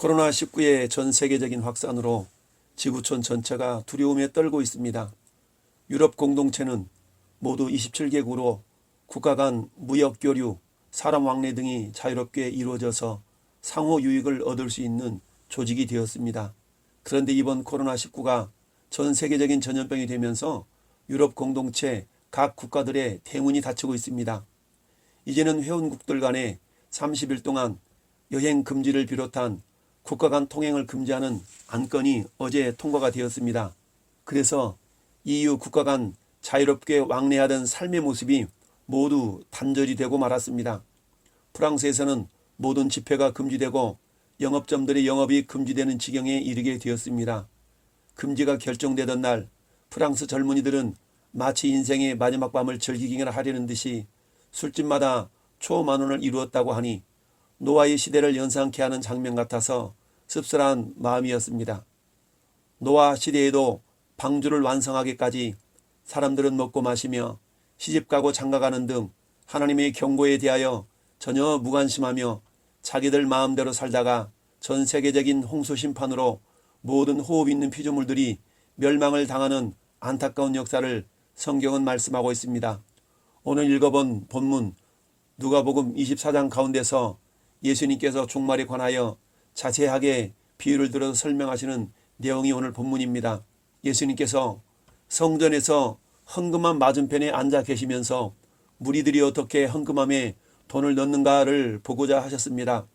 코로나19의 전 세계적인 확산으로 지구촌 전체가 두려움에 떨고 있습니다. 유럽 공동체는 모두 27개국으로 국가 간 무역 교류, 사람 왕래 등이 자유롭게 이루어져서 상호 유익을 얻을 수 있는 조직이 되었습니다. 그런데 이번 코로나19가 전 세계적인 전염병이 되면서 유럽 공동체 각 국가들의 대문이 닫히고 있습니다. 이제는 회원국들 간에 30일 동안 여행 금지를 비롯한 국가 간 통행을 금지하는 안건이 어제 통과가 되었습니다. 그래서 EU 국가 간 자유롭게 왕래하던 삶의 모습이 모두 단절이 되고 말았습니다. 프랑스에서는 모든 집회가 금지되고 영업점들의 영업이 금지되는 지경에 이르게 되었습니다. 금지가 결정되던 날 프랑스 젊은이들은 마치 인생의 마지막 밤을 즐기기나 하려는 듯이 술집마다 초만원을 이루었다고 하니 노아의 시대를 연상케 하는 장면 같아서 씁쓸한 마음이었습니다. 노아 시대에도 방주를 완성하기까지 사람들은 먹고 마시며 시집가고 장가가는 등 하나님의 경고에 대하여 전혀 무관심하며 자기들 마음대로 살다가 전 세계적인 홍수 심판으로 모든 호흡 있는 피조물들이 멸망을 당하는 안타까운 역사를 성경은 말씀하고 있습니다. 오늘 읽어본 본문 누가복음 24장 가운데서 예수님께서 종말에 관하여 자세하게 비유를 들어서 설명하시는 내용이 오늘 본문입니다. 예수님께서 성전에서 헌금함 맞은편에 앉아 계시면서 무리들이 어떻게 헌금함에 돈을 넣는가를 보고자 하셨습니다.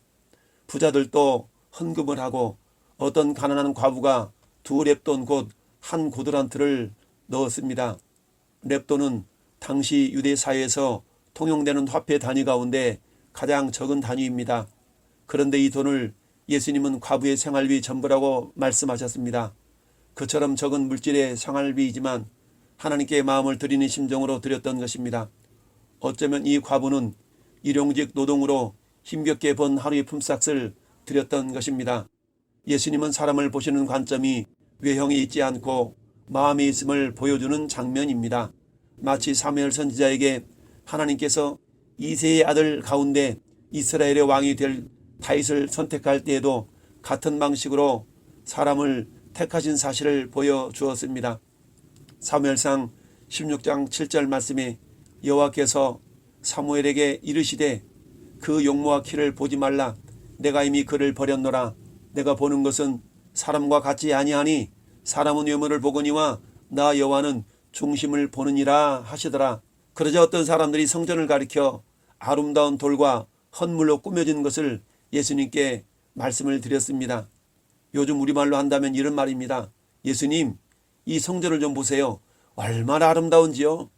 부자들도 헌금을 하고 어떤 가난한 과부가 2렙돈 곧 한 고드란트를 넣었습니다. 렙돈은 당시 유대 사회에서 통용되는 화폐 단위 가운데 가장 적은 단위입니다. 그런데 이 돈을 예수님은 과부의 생활비 전부라고 말씀하셨습니다. 그처럼 적은 물질의 생활비이지만 하나님께 마음을 드리는 심정으로 드렸던 것입니다. 어쩌면 이 과부는 일용직 노동으로 힘겹게 번 하루의 품삯을 드렸던 것입니다. 예수님은 사람을 보시는 관점이 외형에 있지 않고 마음에 있음을 보여주는 장면입니다. 마치 사무엘 선지자에게 하나님께서 이새의 아들 가운데 이스라엘의 왕이 될 다윗을 선택할 때에도 같은 방식으로 사람을 택하신 사실을 보여주었습니다. 사무엘상 16장 7절 말씀에 여호와께서 사무엘에게 이르시되 그 용모와 키를 보지 말라. 내가 이미 그를 버렸노라. 내가 보는 것은 사람과 같지 아니하니 사람은 외모를 보거니와 나 여호와는 중심을 보느니라 하시더라. 그러자 어떤 사람들이 성전을 가리켜 아름다운 돌과 헌물로 꾸며진 것을 예수님께 말씀을 드렸습니다. 요즘 우리말로 한다면 이런 말입니다. 예수님, 이 성전을 좀 보세요. 얼마나 아름다운지요.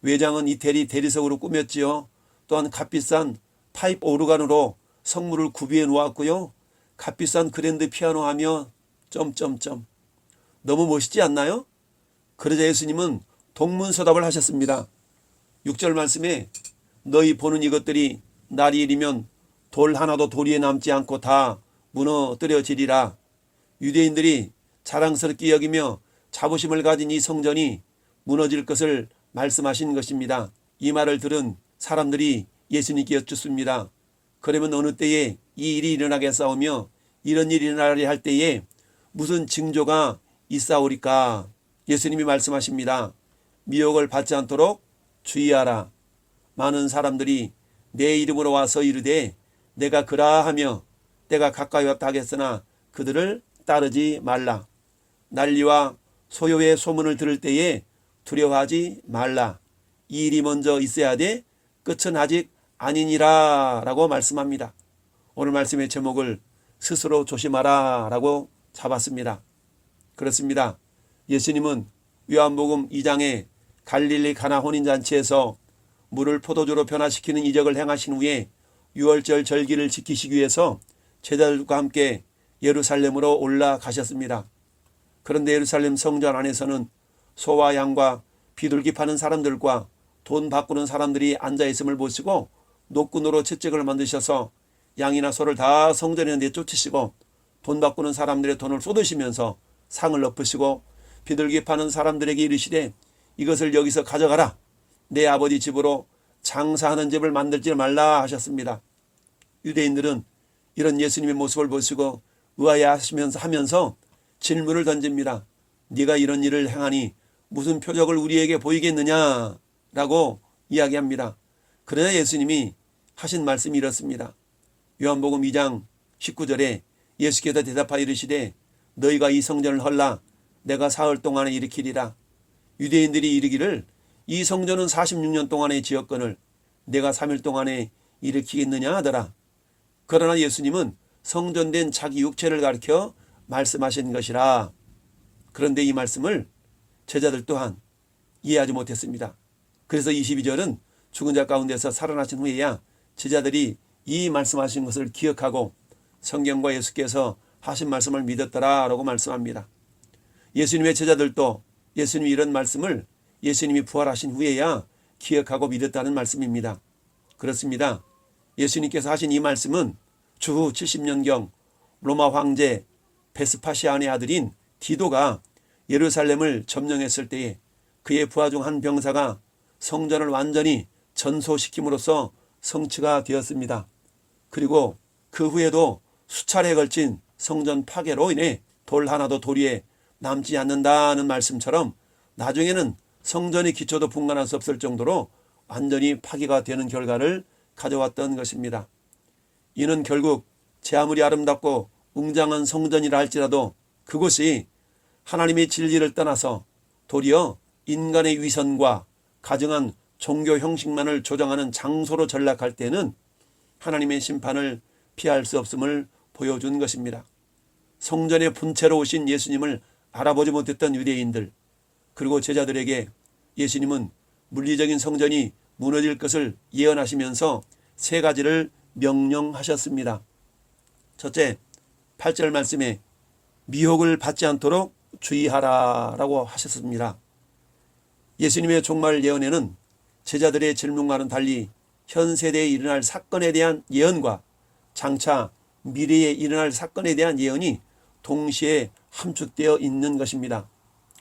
외장은 이태리 대리석으로 꾸몄지요. 또한 값비싼 파이프 오르간으로 성물을 구비해 놓았고요. 값비싼 그랜드 피아노 하며 점점점. 너무 멋있지 않나요? 그러자 예수님은 동문서답을 하셨습니다. 6절 말씀에 너희 보는 이것들이 날이 이르면 돌 하나도 도리에 남지 않고 다 무너뜨려지리라. 유대인들이 자랑스럽게 여기며 자부심을 가진 이 성전이 무너질 것을 말씀하신 것입니다. 이 말을 들은 사람들이 예수님께 여쭙습니다. 그러면 어느 때에 이 일이 일어나겠사오며 이런 일이 일어나려 할 때에 무슨 징조가 있사오리까? 예수님이 말씀하십니다. 미혹을 받지 않도록 주의하라. 많은 사람들이 내 이름으로 와서 이르되 내가 그라하며 때가 가까이 왔다 하겠으나 그들을 따르지 말라. 난리와 소요의 소문을 들을 때에 두려워하지 말라. 이 일이 먼저 있어야 돼 끝은 아직 아니니라 라고 말씀합니다. 오늘 말씀의 제목을 스스로 조심하라 라고 잡았습니다. 그렇습니다. 예수님은 요한복음 2장에 갈릴리 가나 혼인잔치에서 물을 포도주로 변화시키는 이적을 행하신 후에 유월절 절기를 지키시기 위해서 제자들과 함께 예루살렘으로 올라가셨습니다. 그런데 예루살렘 성전 안에서는 소와 양과 비둘기 파는 사람들과 돈 바꾸는 사람들이 앉아있음을 보시고 노끈으로 채찍을 만드셔서 양이나 소를 다 성전에 내쫓으시고 돈 바꾸는 사람들의 돈을 쏟으시면서 상을 엎으시고 비둘기 파는 사람들에게 이르시되 이것을 여기서 가져가라. 내 아버지 집으로 장사하는 집을 만들지 말라 하셨습니다. 유대인들은 이런 예수님의 모습을 보시고 의아해하면서 질문을 던집니다. 네가 이런 일을 행하니 무슨 표적을 우리에게 보이겠느냐 라고 이야기합니다. 그러나 예수님이 하신 말씀이 이렇습니다. 요한복음 2장 19절에 예수께서 대답하여 이르시되 너희가 이 성전을 헐라 내가 사흘 동안에 일으키리라. 유대인들이 이르기를 이 성전은 46년 동안에 지었거늘 내가 3일 동안에 일으키겠느냐 하더라. 그러나 예수님은 성전된 자기 육체를 가리켜 말씀하신 것이라. 그런데 이 말씀을 제자들 또한 이해하지 못했습니다. 그래서 22절은 죽은 자 가운데서 살아나신 후에야 제자들이 이 말씀하신 것을 기억하고 성경과 예수께서 하신 말씀을 믿었더라 라고 말씀합니다. 예수님의 제자들도 예수님이 이런 말씀을 예수님이 부활하신 후에야 기억하고 믿었다는 말씀입니다. 그렇습니다. 예수님께서 하신 이 말씀은 주후 70년경 로마 황제 베스파시안의 아들인 디도가 예루살렘을 점령했을 때에 그의 부하 중 한 병사가 성전을 완전히 전소시킴으로써 성취가 되었습니다. 그리고 그 후에도 수차례에 걸친 성전 파괴로 인해 돌 하나도 돌 위에 남지 않는다는 말씀처럼 나중에는 성전의 기초도 분간할 수 없을 정도로 완전히 파괴가 되는 결과를 가져왔던 것입니다. 이는 결국 제 아무리 아름답고 웅장한 성전이라 할지라도 그곳이 하나님의 진리를 떠나서 도리어 인간의 위선과 가증한 종교 형식만을 조장하는 장소로 전락할 때는 하나님의 심판을 피할 수 없음을 보여준 것입니다. 성전의 본체로 오신 예수님을 알아보지 못했던 유대인들 그리고 제자들에게 예수님은 물리적인 성전이 무너질 것을 예언하시면서 세 가지를 명령하셨습니다. 첫째, 8절 말씀에 미혹을 받지 않도록 주의하라 라고 하셨습니다. 예수님의 종말 예언에는 제자들의 질문과는 달리 현 세대에 일어날 사건에 대한 예언과 장차 미래에 일어날 사건에 대한 예언이 동시에 함축되어 있는 것입니다.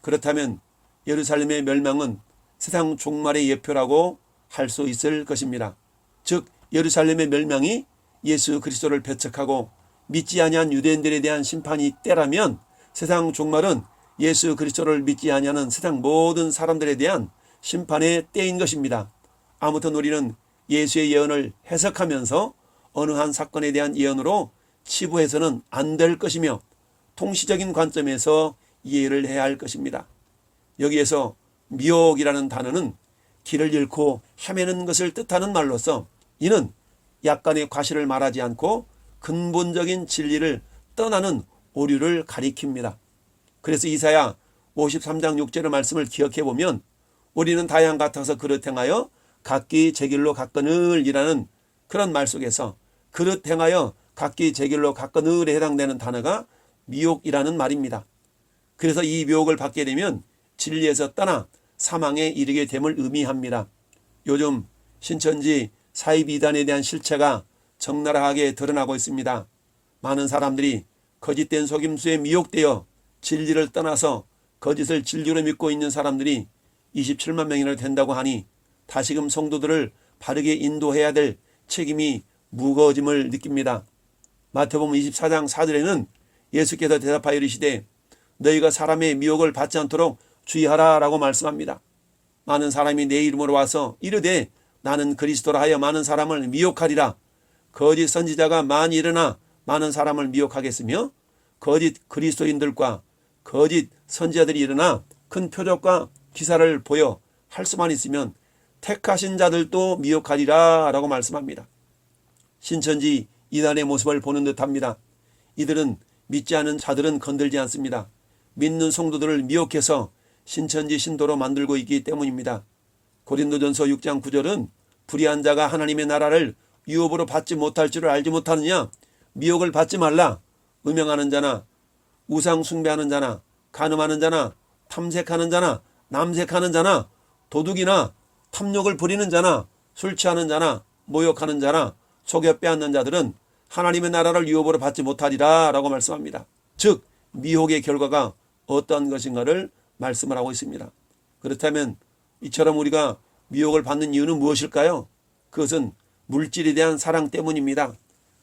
그렇다면 예루살렘의 멸망은 세상 종말의 예표라고 할 수 있을 것입니다. 즉 예루살렘의 멸망이 예수 그리스도를 배척하고 믿지 아니한 유대인들에 대한 심판이 때라면 세상 종말은 예수 그리스도를 믿지 아니하는 세상 모든 사람들에 대한 심판의 때인 것입니다. 아무튼 우리는 예수의 예언을 해석하면서 어느 한 사건에 대한 예언으로 치부해서는 안 될 것이며 통시적인 관점에서 이해를 해야 할 것입니다. 여기에서 미혹이라는 단어는 길을 잃고 헤매는 것을 뜻하는 말로서 이는 약간의 과실을 말하지 않고 근본적인 진리를 떠나는 오류를 가리킵니다. 그래서 이사야 53장 6절의 말씀을 기억해 보면 우리는 다양 같아서 그릇 행하여 각기 제 길로 갔거늘 이라는 그런 말 속에서 그릇 행하여 각기 제 길로 갔거늘에 해당되는 단어가 미혹이라는 말입니다. 그래서 이 미혹을 받게 되면 진리에서 떠나 사망에 이르게 됨을 의미합니다. 요즘 신천지 사이비단에 대한 실체가 적나라하게 드러나고 있습니다. 많은 사람들이 거짓된 속임수에 미혹되어 진리를 떠나서 거짓을 진리로 믿고 있는 사람들이 27만 명이나 된다고 하니 다시금 성도들을 바르게 인도해야 될 책임이 무거워짐을 느낍니다. 마태복음 24장 4절에는 예수께서 대답하여 이르시되 너희가 사람의 미혹을 받지 않도록 주의하라 라고 말씀합니다. 많은 사람이 내 이름으로 와서 이르되 나는 그리스도라 하여 많은 사람을 미혹하리라. 거짓 선지자가 많이 일어나 많은 사람을 미혹하겠으며 거짓 그리스도인들과 거짓 선지자들이 일어나 큰 표적과 기사를 보여 할 수만 있으면 택하신 자들도 미혹하리라 라고 말씀합니다. 신천지 이단의 모습을 보는 듯합니다. 이들은 믿지 않은 자들은 건들지 않습니다. 믿는 성도들을 미혹해서 신천지 신도로 만들고 있기 때문입니다. 고린도전서 6장 9절은 불의한 자가 하나님의 나라를 유업으로 받지 못할 줄을 알지 못하느냐. 미혹을 받지 말라. 음행하는 자나 우상 숭배하는 자나 간음하는 자나 탐색하는 자나 남색하는 자나 도둑이나 탐욕을 부리는 자나 술 취하는 자나 모욕하는 자나 속여 빼앗는 자들은 하나님의 나라를 유업으로 받지 못하리라 라고 말씀합니다. 즉 미혹의 결과가 어떠한 것인가를 말씀을 하고 있습니다. 그렇다면 이처럼 우리가 미혹을 받는 이유는 무엇일까요? 그것은 물질에 대한 사랑 때문입니다.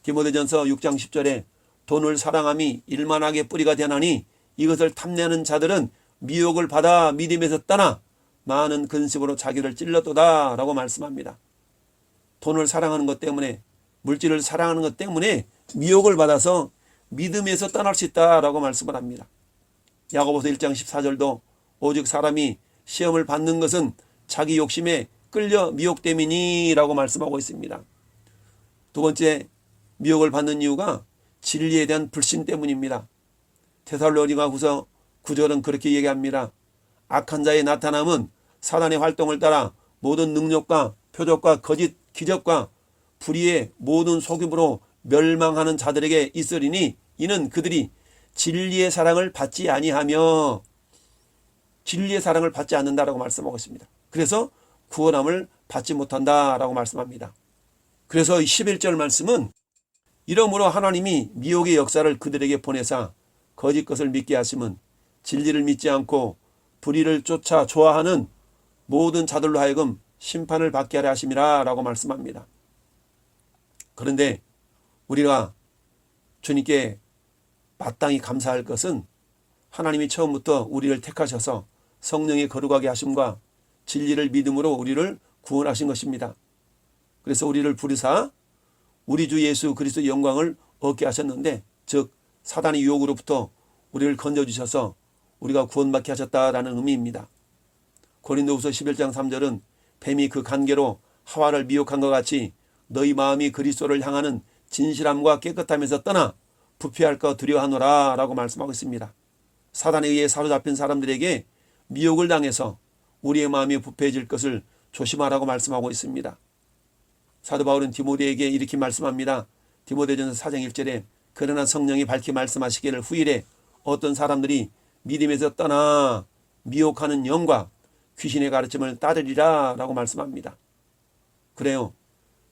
디모데전서 6장 10절에 돈을 사랑함이 일만하게 뿌리가 되나니 이것을 탐내는 자들은 미혹을 받아 믿음에서 떠나 많은 근심으로 자기를 찔렀도다 라고 말씀합니다. 돈을 사랑하는 것 때문에, 물질을 사랑하는 것 때문에 미혹을 받아서 믿음에서 떠날 수 있다라고 말씀을 합니다. 야고보서 1장 14절도 오직 사람이 시험을 받는 것은 자기 욕심에 끌려 미혹됨이니 라고 말씀하고 있습니다. 두 번째, 미혹을 받는 이유가 진리에 대한 불신 때문입니다. 데살로니가후서 9절은 그렇게 얘기합니다. 악한 자의 나타남은 사단의 활동을 따라 모든 능력과 표적과 거짓 기적과 불의의 모든 속임으로 멸망하는 자들에게 있으리니 이는 그들이 진리의 사랑을 받지 아니하며, 진리의 사랑을 받지 않는다라고 말씀하고 있습니다. 그래서 구원함을 받지 못한다라고 말씀합니다. 그래서 11절 말씀은 이러므로 하나님이 미혹의 역사를 그들에게 보내사 거짓 것을 믿게 하심은 진리를 믿지 않고 불의를 쫓아 좋아하는 모든 자들로 하여금 심판을 받게 하려 하심이라 라고 말씀합니다. 그런데 우리가 주님께 마땅히 감사할 것은 하나님이 처음부터 우리를 택하셔서 성령의 거룩하게 하심과 진리를 믿음으로 우리를 구원하신 것입니다. 그래서 우리를 부르사 우리 주 예수 그리스도의 영광을 얻게 하셨는데, 즉 사단의 유혹으로부터 우리를 건져주셔서 우리가 구원받게 하셨다라는 의미입니다. 고린도후서 11장 3절은 뱀이 그 간계로 하와를 미혹한 것 같이 너희 마음이 그리스도를 향하는 진실함과 깨끗함에서 떠나 부패할까 두려워하노라 라고 말씀하고 있습니다. 사단에 의해 사로잡힌 사람들에게 미혹을 당해서 우리의 마음이 부패해질 것을 조심하라고 말씀하고 있습니다. 사도 바울은 디모데에게 이렇게 말씀합니다. 디모데전서 4장 1절에 그러나 성령이 밝히 말씀하시기를 후일에 어떤 사람들이 믿음에서 떠나 미혹하는 영과 귀신의 가르침을 따르리라 라고 말씀합니다. 그래요.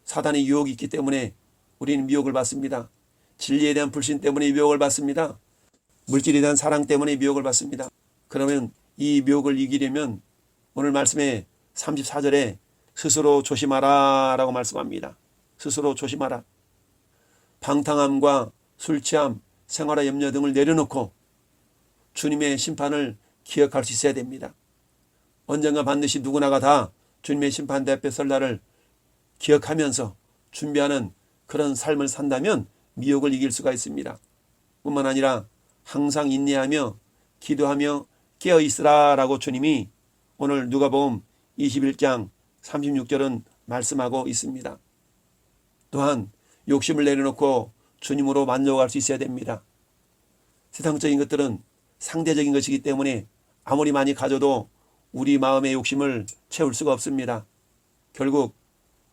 사단의 유혹이 있기 때문에 우리는 미혹을 받습니다. 진리에 대한 불신 때문에 미혹을 받습니다. 물질에 대한 사랑 때문에 미혹을 받습니다. 그러면 이 미혹을 이기려면 오늘 말씀에 34절에 스스로 조심하라 라고 말씀합니다. 스스로 조심하라. 방탕함과 술취함, 생활의 염려 등을 내려놓고 주님의 심판을 기억할 수 있어야 됩니다. 언젠가 반드시 누구나가 다 주님의 심판대 앞에 설 날을 기억하면서 준비하는 그런 삶을 산다면 미혹을 이길 수가 있습니다. 뿐만 아니라 항상 인내하며 기도하며 깨어있으라 라고 주님이 오늘 누가복음 21장 36절은 말씀하고 있습니다. 또한 욕심을 내려놓고 주님으로 만족할 수 있어야 됩니다. 세상적인 것들은 상대적인 것이기 때문에 아무리 많이 가져도 우리 마음의 욕심을 채울 수가 없습니다. 결국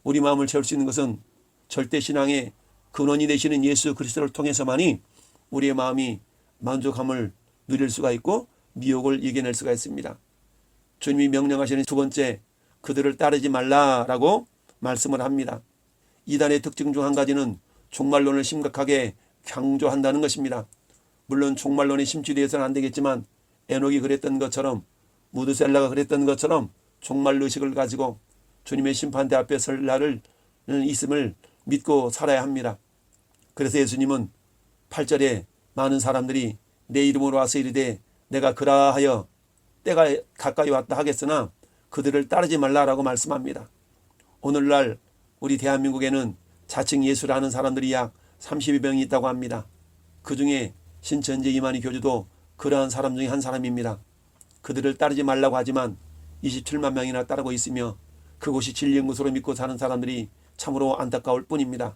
우리 마음을 채울 수 있는 것은 절대신앙의 근원이 되시는 예수 그리스도를 통해서만이 우리의 마음이 만족함을 누릴 수가 있고 미혹을 이겨낼 수가 있습니다. 주님이 명령하시는 두 번째, 그들을 따르지 말라라고 말씀을 합니다. 이단의 특징 중 한 가지는 종말론을 심각하게 강조한다는 것입니다. 물론 종말론에 심취되어서는 안 되겠지만 에녹이 그랬던 것처럼, 무드셀라가 그랬던 것처럼 종말 의식을 가지고 주님의 심판대 앞에 설 날을 있음을 믿고 살아야 합니다. 그래서 예수님은 8절에 많은 사람들이 내 이름으로 와서 이르되 내가 그라하여 때가 가까이 왔다 하겠으나 그들을 따르지 말라라고 말씀합니다. 오늘날 우리 대한민국에는 자칭 예수라는 사람들이 약 32명이 있다고 합니다. 그 중에 신천지 이만희 교주도 그러한 사람 중에 한 사람입니다. 그들을 따르지 말라고 하지만 27만 명이나 따르고 있으며 그곳이 진리의 것으로 믿고 사는 사람들이 참으로 안타까울 뿐입니다.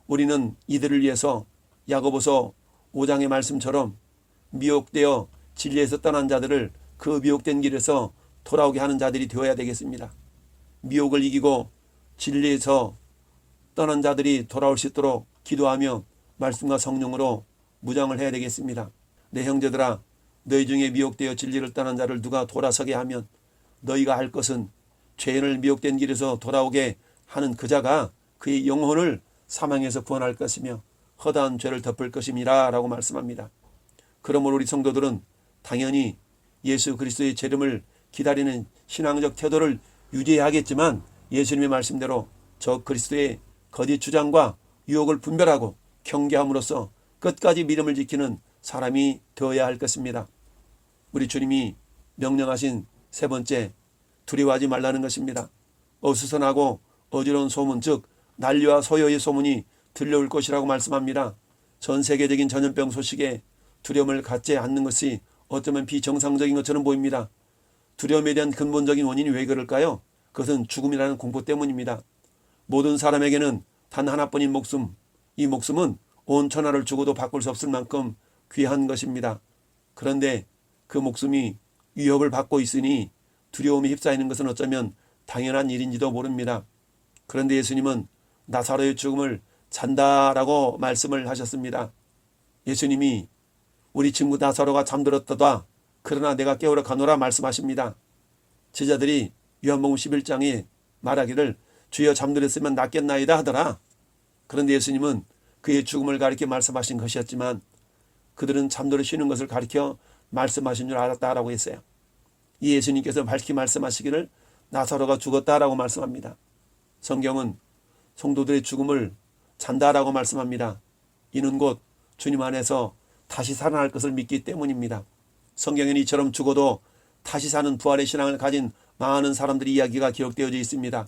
우리는 이들을 위해서 야고보서 5장의 말씀처럼 미혹되어 진리에서 떠난 자들을 그 미혹된 길에서 돌아오게 하는 자들이 되어야 되겠습니다. 미혹을 이기고 진리에서 떠난 자들이 돌아올 수 있도록 기도하며 말씀과 성령으로 무장을 해야 되겠습니다. 내 형제들아, 너희 중에 미혹되어 진리를 떠난 자를 누가 돌아서게 하면 너희가 할 것은 죄인을 미혹된 길에서 돌아오게 하는 그 자가 그의 영혼을 사망에서 구원할 것이며 허다한 죄를 덮을 것임이라 라고 말씀합니다. 그러므로 우리 성도들은 당연히 예수 그리스도의 재림을 기다리는 신앙적 태도를 유지해야 하겠지만 예수님의 말씀대로 저 그리스도의 거짓 주장과 유혹을 분별하고 경계함으로써 끝까지 믿음을 지키는 사람이 되어야 할 것입니다. 우리 주님이 명령하신 세 번째, 두려워하지 말라는 것입니다. 어수선하고 어지러운 소문, 즉 난리와 소요의 소문이 들려올 것이라고 말씀합니다. 전 세계적인 전염병 소식에 두려움을 갖지 않는 것이 어쩌면 비정상적인 것처럼 보입니다. 두려움에 대한 근본적인 원인이 왜 그럴까요? 그것은 죽음이라는 공포 때문입니다. 모든 사람에게는 단 하나뿐인 목숨, 이 목숨은 온 천하를 주고도 바꿀 수 없을 만큼 귀한 것입니다. 그런데 그 목숨이 위협을 받고 있으니 두려움에 휩싸이는 것은 어쩌면 당연한 일인지도 모릅니다. 그런데 예수님은 나사로의 죽음을 잔다라고 말씀을 하셨습니다. 예수님이 우리 친구 나사로가 잠들었다다 그러나 내가 깨우러 가노라 말씀하십니다. 제자들이 요한복음 11장에 말하기를 주여 잠들었으면 낫겠나이다 하더라. 그런데 예수님은 그의 죽음을 가리켜 말씀하신 것이었지만 그들은 잠들어 쉬는 것을 가리켜 말씀하신 줄 알았다라고 했어요. 이 예수님께서 밝히 말씀하시기를 나사로가 죽었다라고 말씀합니다. 성경은 성도들의 죽음을 잔다라고 말씀합니다. 이는 곧 주님 안에서 다시 살아날 것을 믿기 때문입니다. 성경에는 이처럼 죽어도 다시 사는 부활의 신앙을 가진 많은 사람들의 이야기가 기록되어져 있습니다.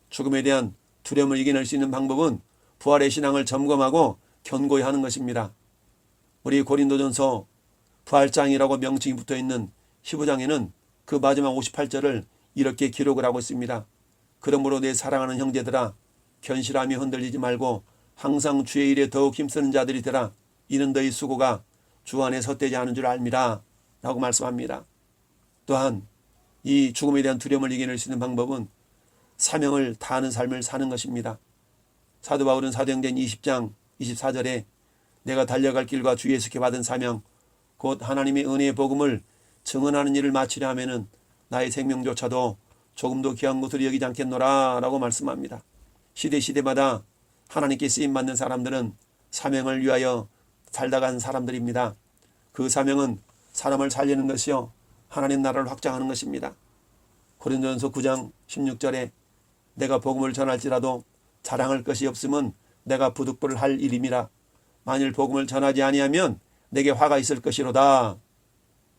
죽음에 대한 두려움을 이겨낼 수 있는 방법은 부활의 신앙을 점검하고 견고히 하는 것입니다. 우리 고린도전서 부활장이라고 명칭이 붙어있는 15장에는 그 마지막 58절을 이렇게 기록을 하고 있습니다. 그러므로 내 사랑하는 형제들아 견실함이 흔들리지 말고 항상 주의 일에 더욱 힘쓰는 자들이 되라. 이는 너희 수고가 주 안에 헛되지 않은 줄 알미라 라고 말씀합니다. 또한 이 죽음에 대한 두려움을 이겨낼 수 있는 방법은 사명을 다하는 삶을 사는 것입니다. 사도 바울은 사도행전 20장 24절에 내가 달려갈 길과 주 예수께 받은 사명 곧 하나님의 은혜의 복음을 증언하는 일을 마치려 하면은 나의 생명조차도 조금도 귀한 것으로 여기지 않겠노라 라고 말씀합니다. 시대마다 하나님께 쓰임받는 사람들은 사명을 위하여 살다간 사람들입니다. 그 사명은 사람을 살리는 것이요 하나님 나라를 확장하는 것입니다. 고린도전서 9장 16절에 내가 복음을 전할지라도 자랑할 것이 없음은 내가 부득불을 할 일임이라. 만일 복음을 전하지 아니하면 내게 화가 있을 것이로다.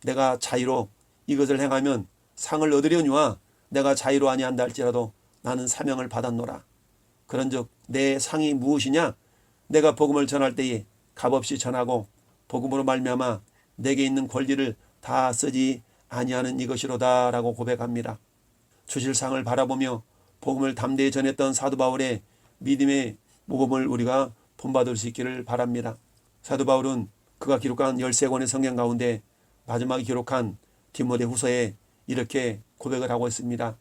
내가 자유로 이것을 행하면 상을 얻으려니와 내가 자유로 아니한다 할지라도 나는 사명을 받았노라. 그런즉 내 상이 무엇이냐? 내가 복음을 전할 때에 값없이 전하고 복음으로 말미암아 내게 있는 권리를 다 쓰지 아니하는 이것이로다 라고 고백합니다. 주실 상을 바라보며 복음을 담대히 전했던 사도 바울의 믿음의 모범을 우리가 본받을 수 있기를 바랍니다. 사도 바울은 그가 기록한 13권의 성경 가운데 마지막에 기록한 디모데후서에 이렇게 고백을 하고 있습니다.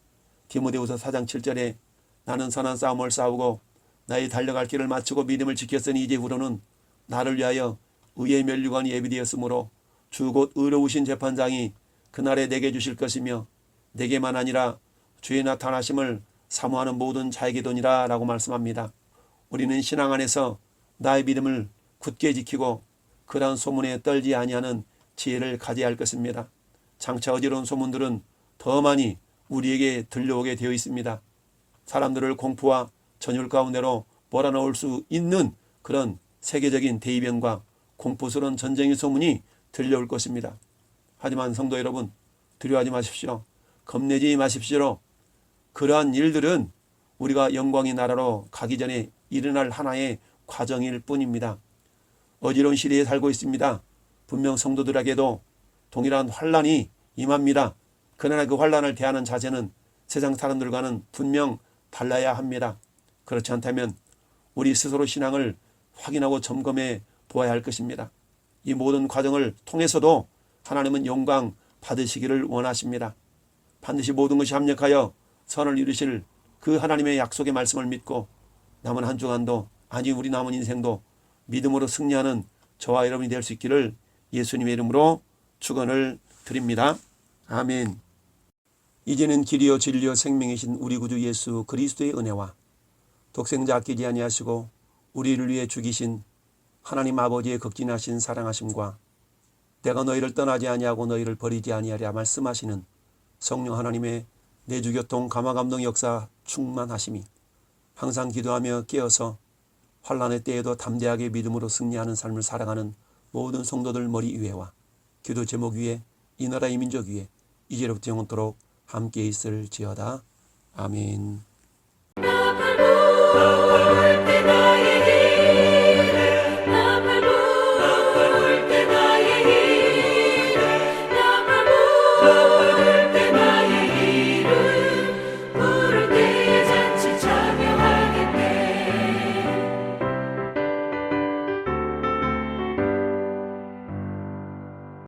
디모데후서 4장 7절에 나는 선한 싸움을 싸우고 나의 달려갈 길을 마치고 믿음을 지켰으니 이제후로는 나를 위하여 의의 면류관이 예비되었으므로 주 곧 의로우신 재판장이 그날에 내게 주실 것이며 내게만 아니라 주의 나타나심을 사모하는 모든 자에게도니라 라고 말씀합니다. 우리는 신앙 안에서 나의 믿음을 굳게 지키고 그러한 소문에 떨지 아니하는 지혜를 가져야 할 것입니다. 장차 어지러운 소문들은 더 많이 우리에게 들려오게 되어 있습니다. 사람들을 공포와 전율 가운데로 몰아넣을 수 있는 그런 세계적인 대이변과 공포스러운 전쟁의 소문이 들려올 것입니다. 하지만 성도 여러분, 두려워하지 마십시오. 겁내지 마십시오. 그러한 일들은 우리가 영광의 나라로 가기 전에 일어날 하나의 과정일 뿐입니다. 어지러운 시대에 살고 있습니다. 분명 성도들에게도 동일한 환란이 임합니다. 그러나 그 환란을 대하는 자세는 세상 사람들과는 분명 달라야 합니다. 그렇지 않다면 우리 스스로 신앙을 확인하고 점검해 보아야 할 것입니다. 이 모든 과정을 통해서도 하나님은 영광 받으시기를 원하십니다. 반드시 모든 것이 합력하여 선을 이루실 그 하나님의 약속의 말씀을 믿고 남은 한 주간도 아니 우리 남은 인생도 믿음으로 승리하는 저와 여러분이 될 수 있기를 예수님의 이름으로 축원을 드립니다. 아멘. 이제는 길이요 진리요 생명이신 우리 구주 예수 그리스도의 은혜와 독생자 아끼지 아니하시고 우리를 위해 죽이신 하나님 아버지의 극진하신 사랑하심과 내가 너희를 떠나지 아니하고 너희를 버리지 아니하랴 말씀하시는 성령 하나님의 내주교통 감화감동 역사 충만하심이 항상 기도하며 깨어서 환난의 때에도 담대하게 믿음으로 승리하는 삶을 살아가는 모든 성도들 머리 위에와 기도 제목 위에 이 나라 이 민족 위에 이제로부터 영원토록 함께 있을지어다. 아멘.